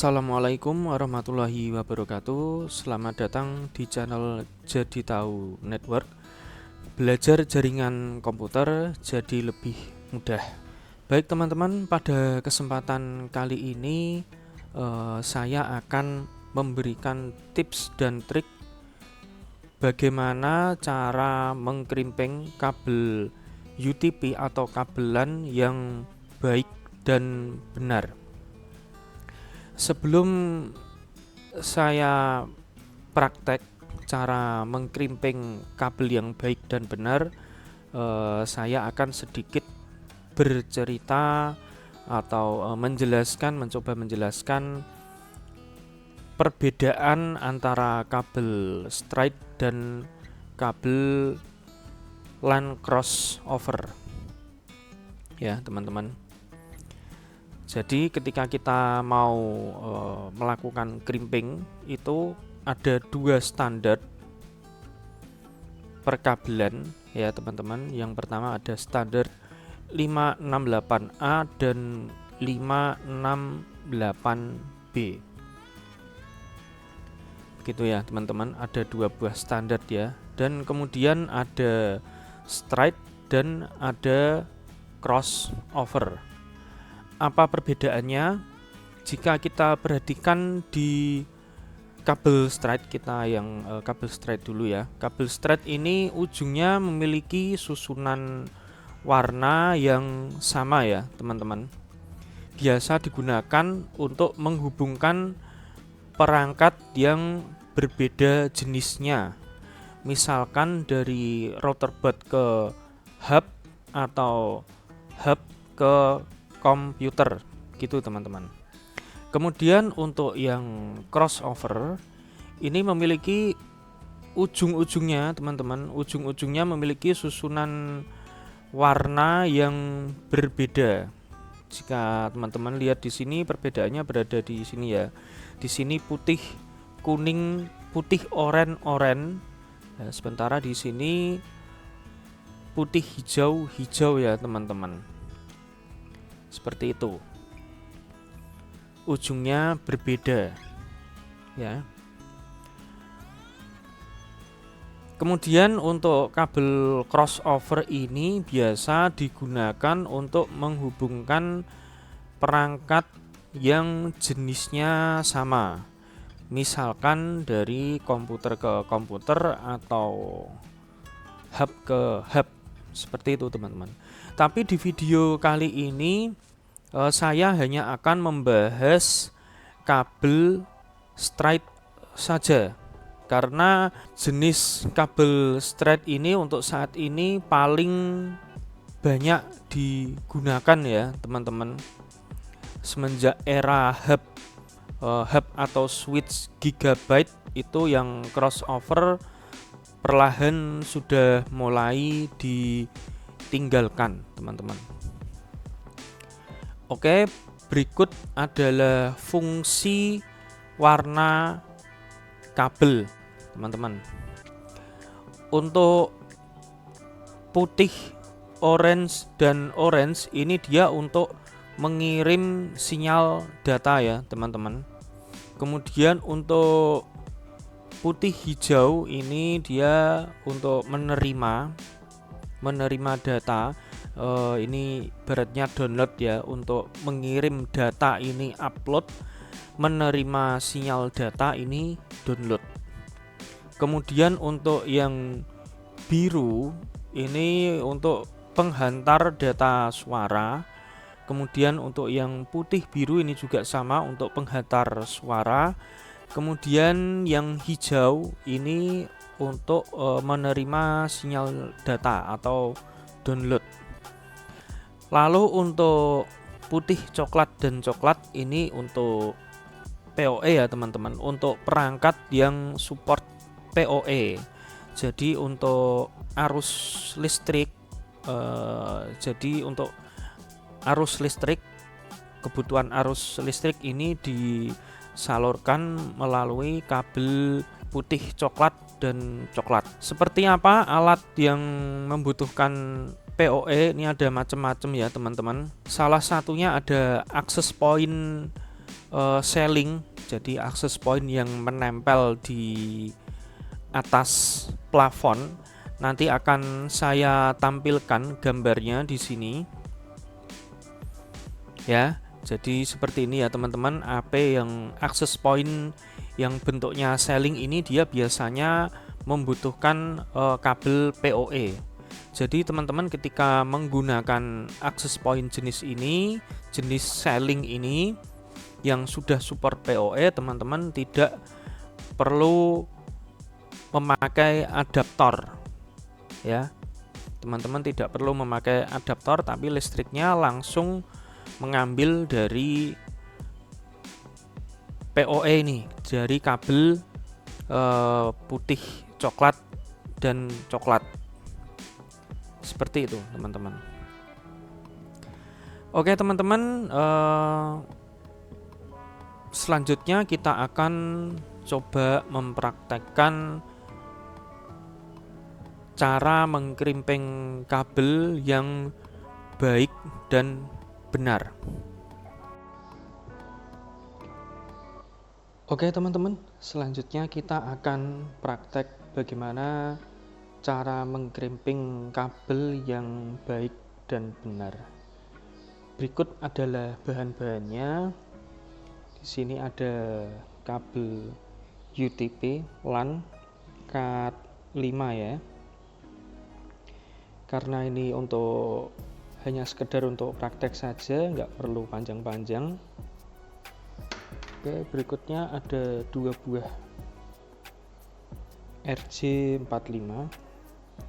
Assalamualaikum warahmatullahi wabarakatuh. Selamat datang di channel Jadi Tahu Network. Belajar jaringan komputer jadi lebih mudah. Baik teman-teman, pada kesempatan kali ini saya akan memberikan tips dan trik bagaimana cara mengkrimping kabel UTP atau kabelan yang baik dan benar. Sebelum saya praktek cara mengkrimping kabel yang baik dan benar, saya akan sedikit bercerita atau mencoba menjelaskan perbedaan antara kabel straight dan kabel LAN crossover. Ya, teman-teman. Jadi ketika kita mau melakukan crimping itu ada dua standar perkabelan ya teman-teman. Yang pertama ada standar 568A dan 568B. Begitu ya teman-teman, ada dua buah standar ya. Dan kemudian ada straight dan ada crossover. Apa perbedaannya? Jika kita perhatikan di kabel straight kita yang kabel straight dulu ya. Kabel straight ini ujungnya memiliki susunan warna yang sama ya, teman-teman. Biasa digunakan untuk menghubungkan perangkat yang berbeda jenisnya. Misalkan dari router baut ke hub atau hub ke komputer gitu teman-teman. Kemudian untuk yang crossover ini memiliki ujung-ujungnya teman-teman, ujung-ujungnya memiliki susunan warna yang berbeda. Jika teman-teman lihat di sini perbedaannya berada di sini ya. Di sini putih, kuning, putih, oren. Nah, sementara di sini putih, hijau ya teman-teman. Seperti itu. Ujungnya berbeda ya. Kemudian untuk kabel crossover ini biasa digunakan untuk menghubungkan perangkat yang jenisnya sama. Misalkan dari komputer ke komputer atau hub ke hub. Seperti itu teman-teman. Tapi di video kali ini saya hanya akan membahas kabel straight saja. Karena jenis kabel straight ini untuk saat ini paling banyak digunakan ya teman-teman. Semenjak era hub atau switch gigabyte itu yang crossover perlahan sudah mulai ditinggalkan teman-teman. Oke, berikut adalah fungsi warna kabel teman-teman. Untuk putih, orange dan orange ini dia untuk mengirim sinyal data ya teman-teman. Kemudian untuk putih hijau ini dia untuk menerima data. Ini beratnya download ya, untuk mengirim data ini upload, menerima sinyal data ini download. Kemudian untuk yang biru ini untuk penghantar data suara. Kemudian untuk yang putih biru ini juga sama untuk penghantar suara. Kemudian yang hijau ini untuk menerima sinyal data atau download. Lalu untuk putih, coklat dan coklat ini untuk PoE ya teman-teman, untuk perangkat yang support PoE. Jadi untuk arus listrik, kebutuhan arus listrik ini disalurkan melalui kabel putih, coklat dan coklat. Seperti apa alat yang membutuhkan PoE? Ini ada macam-macam ya teman-teman. Salah satunya ada access point ceiling, jadi access point yang menempel di atas plafon. Nanti akan saya tampilkan gambarnya di sini ya. Jadi seperti ini ya teman-teman, AP yang access point yang bentuknya ceiling ini dia biasanya membutuhkan kabel PoE. Jadi teman-teman ketika menggunakan access point jenis ini, jenis ceiling ini yang sudah support PoE, teman-teman tidak perlu memakai adaptor ya. Teman-teman tidak perlu memakai adaptor, tapi listriknya langsung mengambil dari PoE ini, dari kabel putih, coklat dan coklat. Seperti itu teman-teman. Oke teman-teman, selanjutnya kita akan coba mempraktekkan cara mengkrimping kabel yang baik dan benar. Oke teman-teman, selanjutnya kita akan praktek bagaimana cara mengkrimping kabel yang baik dan benar. Berikut adalah bahan-bahannya. Di sini ada kabel UTP LAN Cat 5 ya. Karena ini hanya sekedar untuk praktek saja, nggak perlu panjang-panjang. Oke, berikutnya ada 2 buah RJ45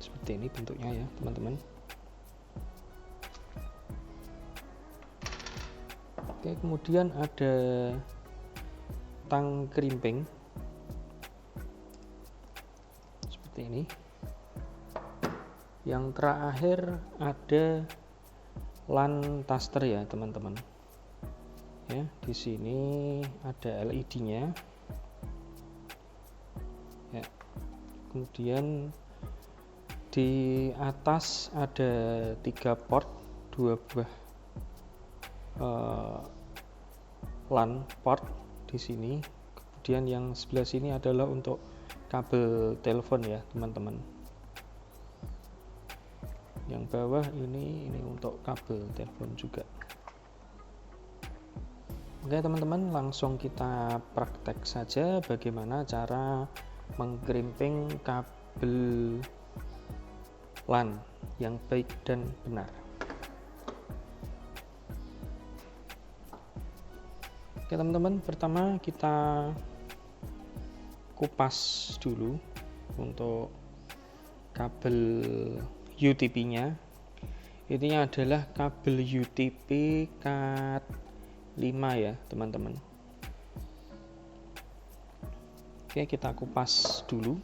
seperti ini bentuknya ya teman-teman. Oke, kemudian ada tang krimping seperti ini. Yang terakhir ada LAN taster ya teman-teman. Ya, di sini ada LED-nya. Ya. Kemudian di atas ada 3 port, 2 buah LAN port di sini. Kemudian yang sebelah sini adalah untuk kabel telepon ya teman-teman. Yang bawah ini untuk kabel telepon juga. Oke teman-teman, langsung kita praktek saja bagaimana cara mengkrimping kabel LAN yang baik dan benar. Oke teman-teman, pertama kita kupas dulu untuk kabel UTP-nya. Ini adalah kabel UTP Cat 5 ya teman-teman. Oke, kita kupas dulu.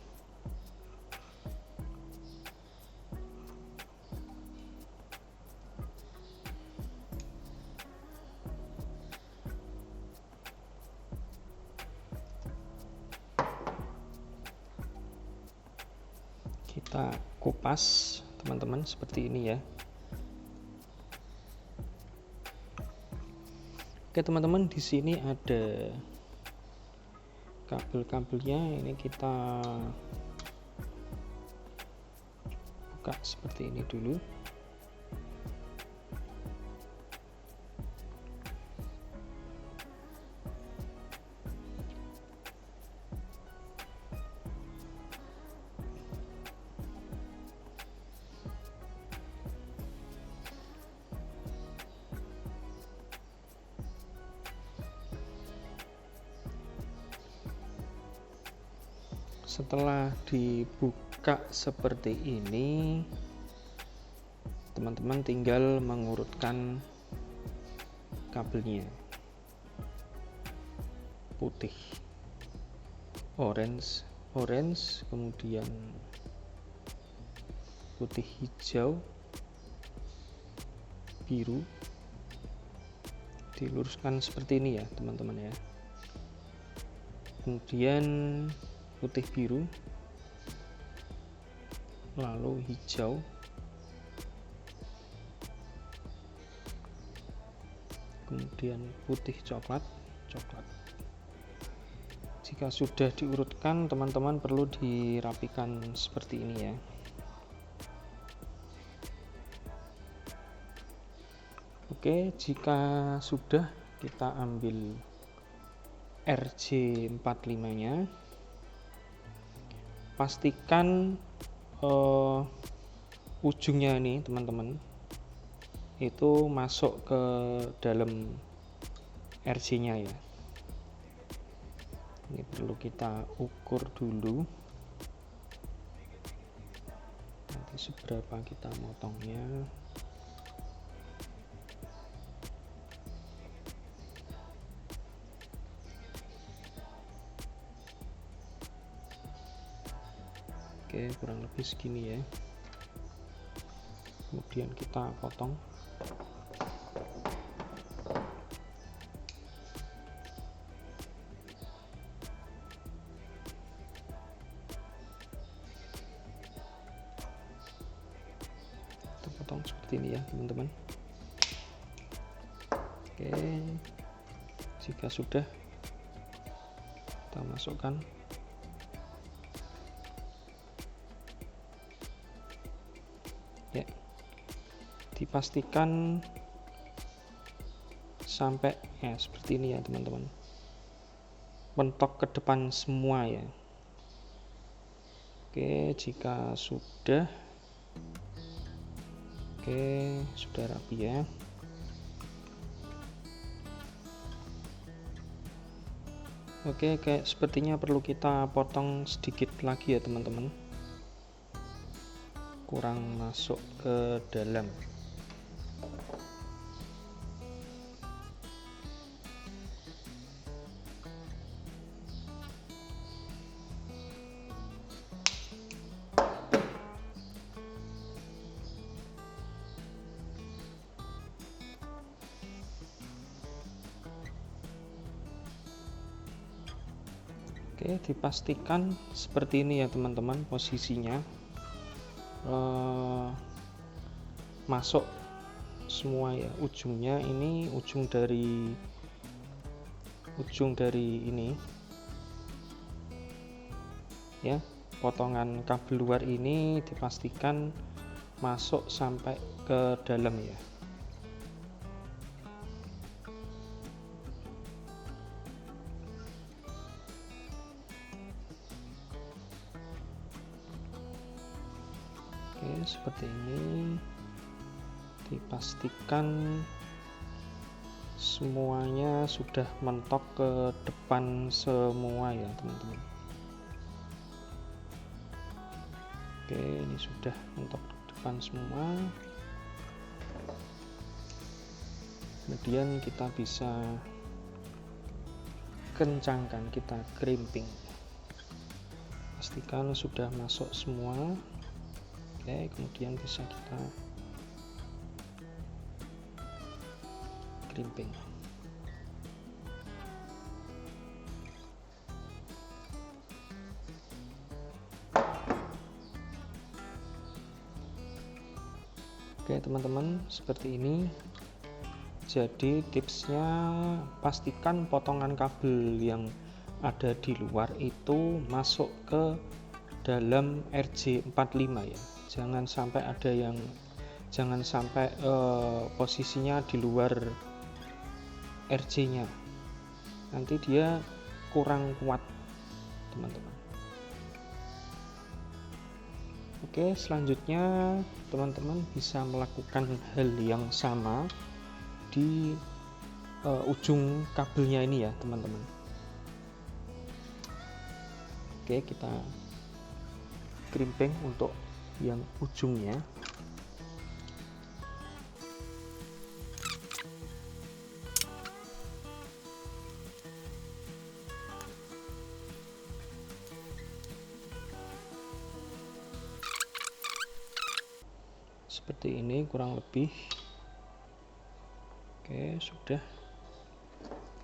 Kita kupas teman-teman seperti ini ya. Oke teman-teman, di sini ada kabel-kabelnya. Ini kita buka seperti ini dulu. Setelah dibuka seperti ini, teman-teman tinggal mengurutkan kabelnya. Putih, orange, kemudian putih hijau, biru. Diluruskan seperti ini ya teman-teman ya. Kemudian putih biru, lalu hijau, kemudian putih coklat, coklat. Jika sudah diurutkan, teman-teman perlu dirapikan seperti ini ya. Oke, jika sudah, kita ambil RJ45-nya. Pastikan ujungnya ini teman-teman itu masuk ke dalam RJ-nya ya. Ini perlu kita ukur dulu nanti seberapa kita motongnya. Oke, kurang lebih segini ya. Kemudian kita potong. Potong seperti ini ya teman-teman. Oke, jika sudah, kita masukkan. Ya, dipastikan sampai ya seperti ini ya teman-teman, mentok ke depan semua ya. Oke, jika sudah, oke, sudah rapi ya. Oke, kayak sepertinya perlu kita potong sedikit lagi ya teman-teman, kurang masuk ke dalam. Oke, dipastikan seperti ini ya teman-teman posisinya, masuk semua ya. Ujungnya ini, ujung dari ini ya, potongan kabel luar ini dipastikan masuk sampai ke dalam ya. Oke, seperti ini. Dipastikan semuanya sudah mentok ke depan semua ya teman-teman. Oke, ini sudah mentok ke depan semua. Kemudian kita bisa kencangkan, kita crimping. Pastikan sudah masuk semua. Oke, kemudian bisa kita crimping. Oke teman-teman, seperti ini. Jadi tipsnya, pastikan potongan kabel yang ada di luar itu masuk ke dalam RJ45 ya. Jangan sampai posisinya di luar RJ-nya, nanti dia kurang kuat teman-teman. Oke, selanjutnya teman-teman bisa melakukan hal yang sama di ujung kabelnya ini ya teman-teman. Oke, kita crimping untuk yang ujungnya. Seperti ini kurang lebih. Oke, sudah.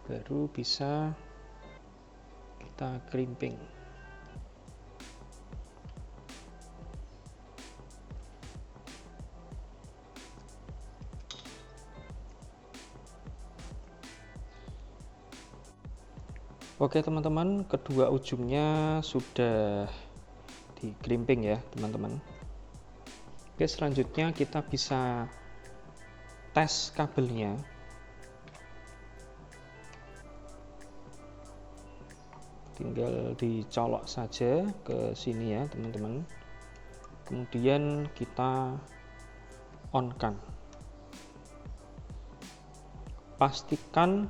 Baru bisa kita crimping. Oke teman-teman, kedua ujungnya sudah digerimping ya teman-teman. Oke, selanjutnya kita bisa tes kabelnya. Tinggal dicolok saja ke sini ya teman-teman. Kemudian kita on-kan. Pastikan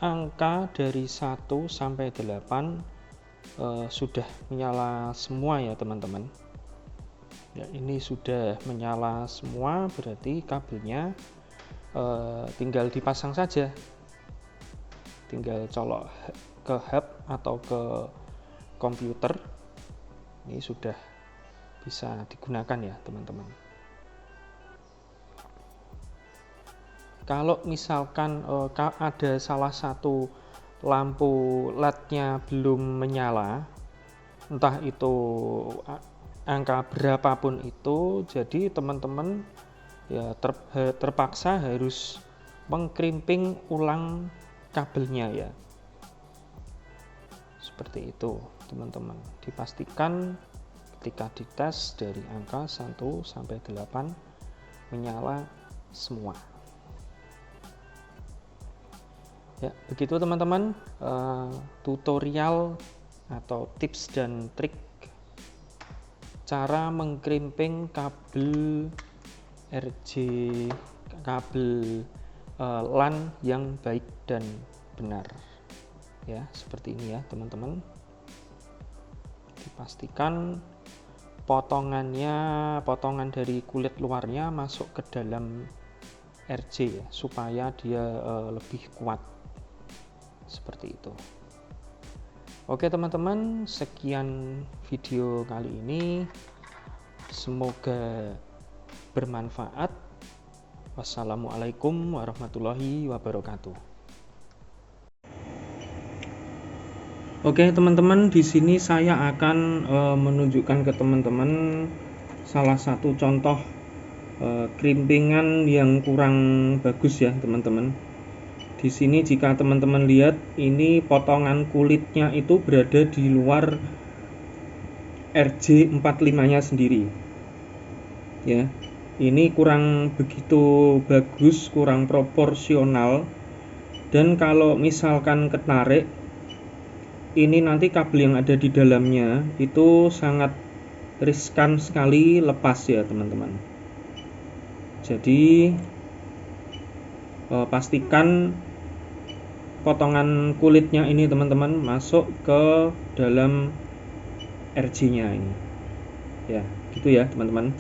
angka dari 1 sampai 8 sudah menyala semua ya teman-teman. Ya, ini sudah menyala semua, berarti kabelnya tinggal dipasang saja. Tinggal colok ke hub atau ke komputer. Ini sudah bisa digunakan ya teman-teman. Kalau misalkan ada salah satu lampu LED-nya belum menyala, entah itu angka berapapun itu, jadi teman-teman ya terpaksa harus mengkrimping ulang kabelnya ya. Seperti itu teman-teman. Dipastikan ketika dites dari angka 1 sampai 8 menyala semua. Ya, begitu teman-teman tutorial atau tips dan trik cara mengkrimping kabel RJ, kabel LAN yang baik dan benar. Ya, seperti ini ya teman-teman. Dipastikan potongan dari kulit luarnya masuk ke dalam RJ ya, supaya dia lebih kuat. Seperti itu. Oke teman-teman, sekian video kali ini, semoga bermanfaat. Wassalamualaikum warahmatullahi wabarakatuh. Oke teman-teman, di sini saya akan menunjukkan ke teman-teman salah satu contoh krimpingan yang kurang bagus ya teman-teman. Di sini jika teman-teman lihat, ini potongan kulitnya itu berada di luar RJ45-nya sendiri. Ya, ini kurang begitu bagus, kurang proporsional. Dan kalau misalkan ketarik, ini nanti kabel yang ada di dalamnya itu sangat riskan sekali lepas ya teman-teman. Jadi pastikan potongan kulitnya ini teman-teman masuk ke dalam RJ-nya ini. Ya, gitu ya teman-teman.